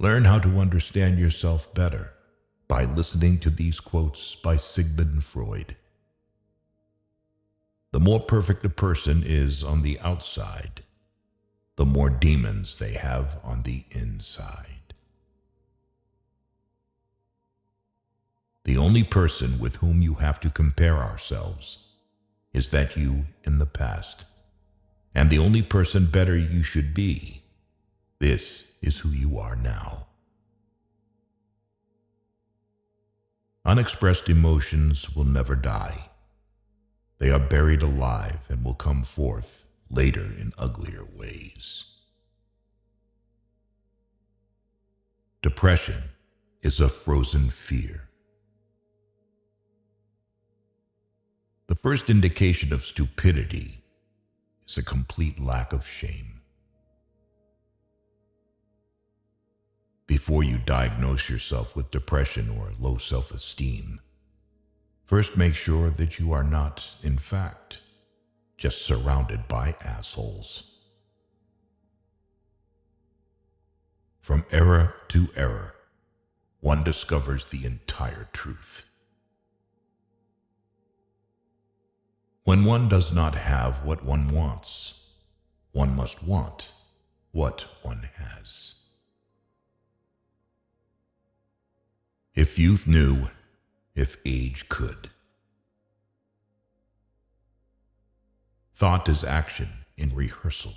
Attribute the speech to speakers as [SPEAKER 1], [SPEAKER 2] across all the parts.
[SPEAKER 1] Learn how to understand yourself better by listening to these quotes by Sigmund Freud. The more perfect a person is on the outside, the more demons they have on the inside. The only person with whom you have to compare ourselves is that you in the past, and the only person better you should be. This is who you are now. Unexpressed emotions will never die. They are buried alive and will come forth later in uglier ways. Depression is a frozen fear. The first indication of stupidity is a complete lack of shame. Before you diagnose yourself with depression or low self-esteem, first make sure that you are not, in fact, just surrounded by assholes. From era to era, one discovers the entire truth. When one does not have what one wants, one must want what one has. If youth knew, if age could. Thought is action in rehearsal.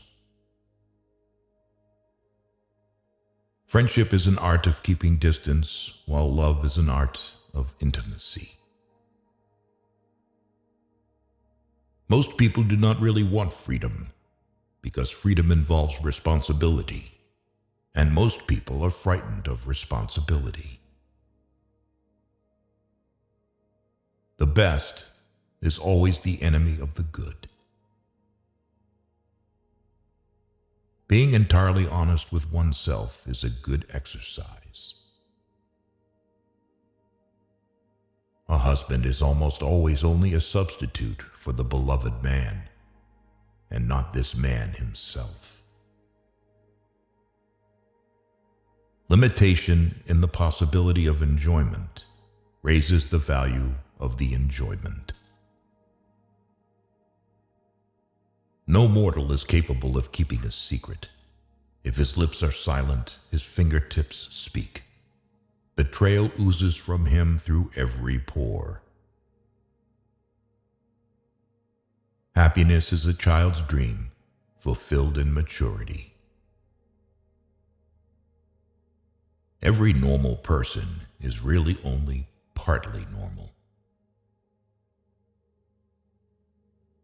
[SPEAKER 1] Friendship is an art of keeping distance, while love is an art of intimacy. Most people do not really want freedom, because freedom involves responsibility, and most people are frightened of responsibility. The best is always the enemy of the good. Being entirely honest with oneself is a good exercise. A husband is almost always only a substitute for the beloved man, and not this man himself. Limitation in the possibility of enjoyment raises the value of the enjoyment. No mortal is capable of keeping a secret. If his lips are silent, his fingertips speak. Betrayal oozes from him through every pore. Happiness is a child's dream, fulfilled in maturity. Every normal person is really only partly normal.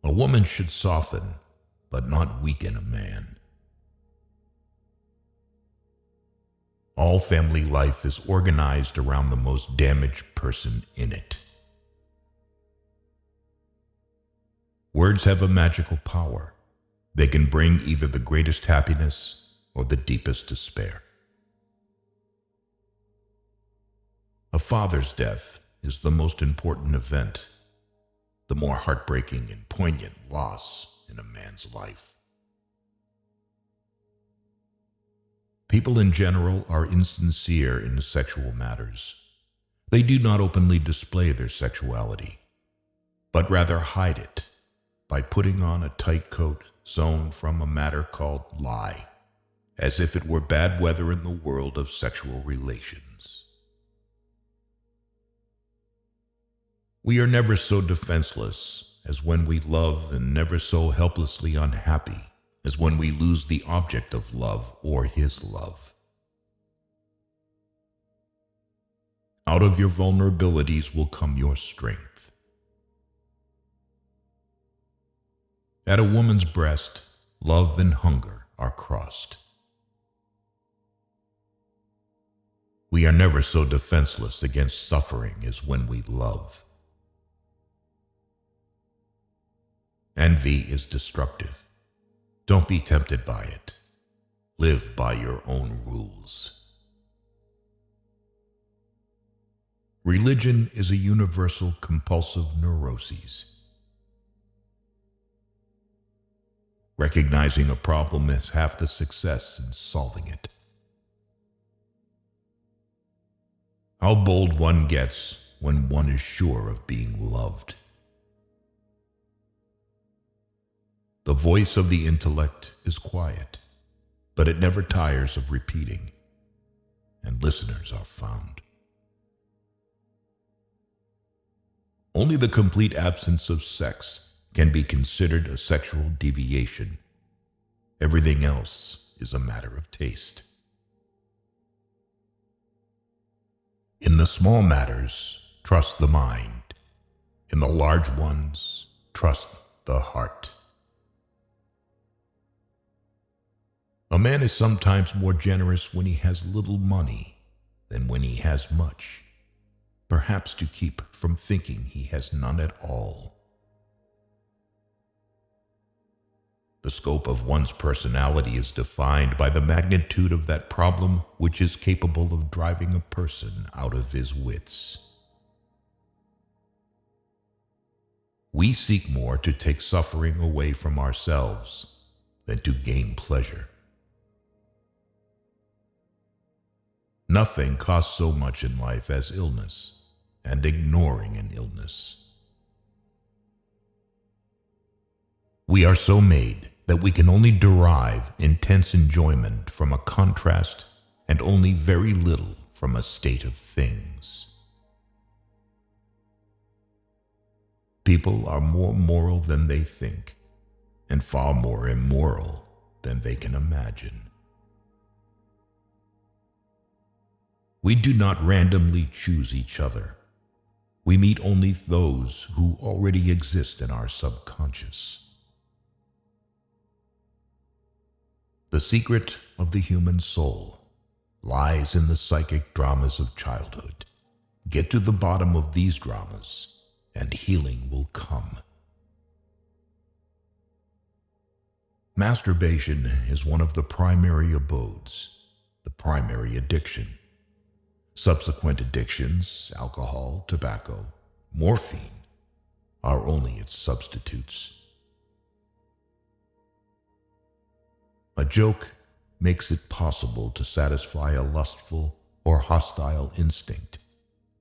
[SPEAKER 1] A woman should soften, but not weaken a man. All family life is organized around the most damaged person in it. Words have a magical power. They can bring either the greatest happiness or the deepest despair. A father's death is the most important event, the more heartbreaking and poignant loss in a man's life. People in general are insincere in sexual matters. They do not openly display their sexuality, but rather hide it by putting on a tight coat sewn from a matter called lie, as if it were bad weather in the world of sexual relations. We are never so defenseless as when we love, and never so helplessly unhappy as when we lose the object of love or his love. Out of your vulnerabilities will come your strength. At a woman's breast, love and hunger are crossed. We are never so defenseless against suffering as when we love. Envy is destructive. Don't be tempted by it. Live by your own rules. Religion is a universal compulsive neuroses. Recognizing a problem is half the success in solving it. How bold one gets when one is sure of being loved. The voice of the intellect is quiet, but it never tires of repeating, and listeners are found. Only the complete absence of sex can be considered a sexual deviation. Everything else is a matter of taste. In the small matters, trust the mind. In the large ones, trust the heart. A man is sometimes more generous when he has little money than when he has much, perhaps to keep from thinking he has none at all. The scope of one's personality is defined by the magnitude of that problem which is capable of driving a person out of his wits. We seek more to take suffering away from ourselves than to gain pleasure. Nothing costs so much in life as illness and ignoring an illness. We are so made that we can only derive intense enjoyment from a contrast and only very little from a state of things. People are more moral than they think, and far more immoral than they can imagine. We do not randomly choose each other. We meet only those who already exist in our subconscious. The secret of the human soul lies in the psychic dramas of childhood. Get to the bottom of these dramas, and healing will come. Masturbation is one of the primary abodes, the primary addiction. Subsequent addictions, alcohol, tobacco, morphine, are only its substitutes. A joke makes it possible to satisfy a lustful or hostile instinct,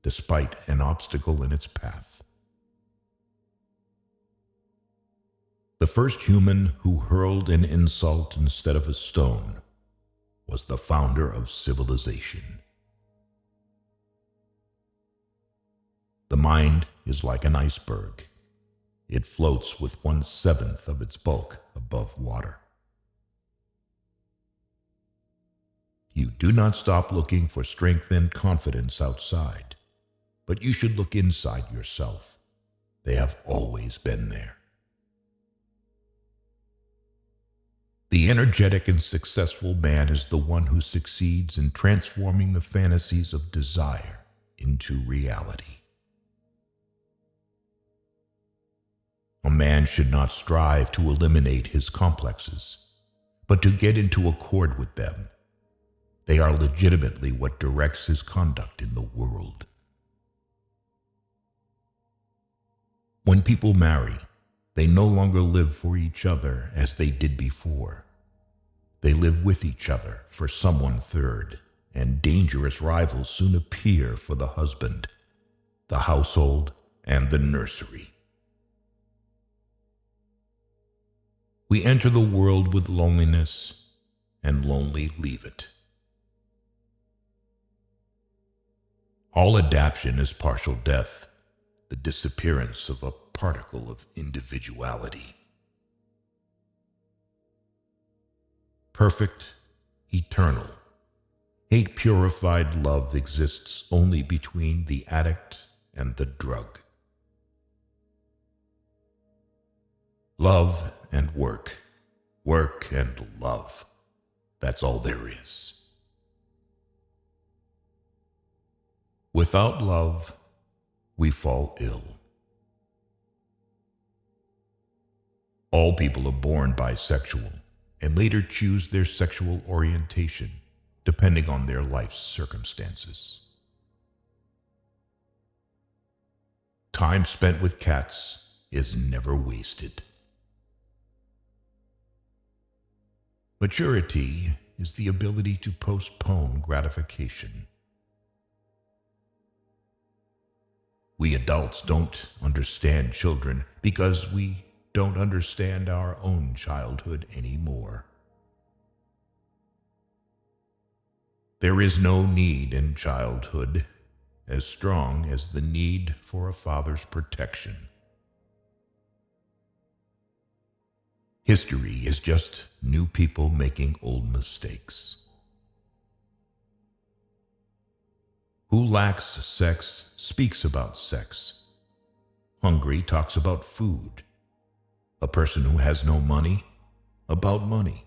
[SPEAKER 1] despite an obstacle in its path. The first human who hurled an insult instead of a stone was the founder of civilization. The mind is like an iceberg. It floats with 1/7 of its bulk above water. You do not stop looking for strength and confidence outside, but you should look inside yourself. They have always been there. The energetic and successful man is the one who succeeds in transforming the fantasies of desire into reality. A man should not strive to eliminate his complexes, but to get into accord with them. They are legitimately what directs his conduct in the world. When people marry, they no longer live for each other as they did before. They live with each other for someone third, and dangerous rivals soon appear for the husband, the household, and the nursery. We enter the world with loneliness, and lonely leave it. All adaptation is partial death, the disappearance of a particle of individuality. Perfect, eternal, hate-purified love exists only between the addict and the drug. Love and work, work and love, that's all there is. Without love, we fall ill. All people are born bisexual and later choose their sexual orientation depending on their life's circumstances. Time spent with cats is never wasted. Maturity is the ability to postpone gratification. We adults don't understand children because we don't understand our own childhood anymore. There is no need in childhood as strong as the need for a father's protection. History is just new people making old mistakes. Who lacks sex speaks about sex. Hungry talks about food. A person who has no money, about money.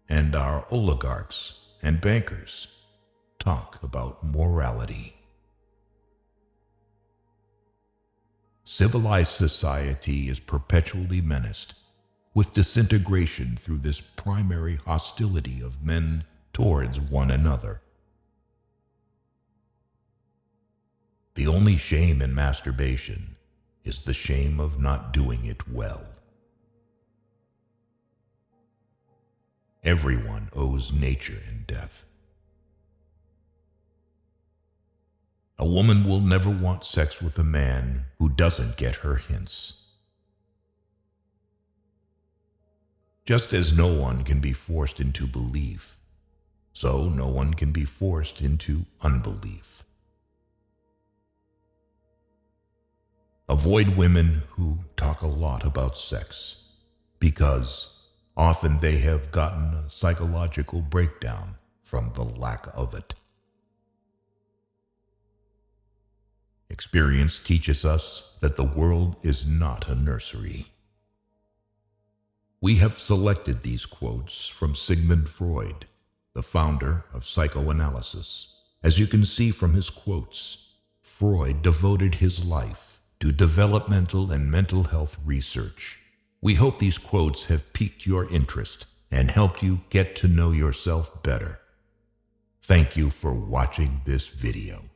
[SPEAKER 1] And our oligarchs and bankers talk about morality. Civilized society is perpetually menaced with disintegration through this primary hostility of men towards one another. The only shame in masturbation is the shame of not doing it well. Everyone owes nature and death. A woman will never want sex with a man who doesn't get her hints. Just as no one can be forced into belief, so no one can be forced into unbelief. Avoid women who talk a lot about sex, because often they have gotten a psychological breakdown from the lack of it. Experience teaches us that the world is not a nursery. We have selected these quotes from Sigmund Freud, the founder of psychoanalysis. As you can see from his quotes, Freud devoted his life to developmental and mental health research. We hope these quotes have piqued your interest and helped you get to know yourself better. Thank you for watching this video.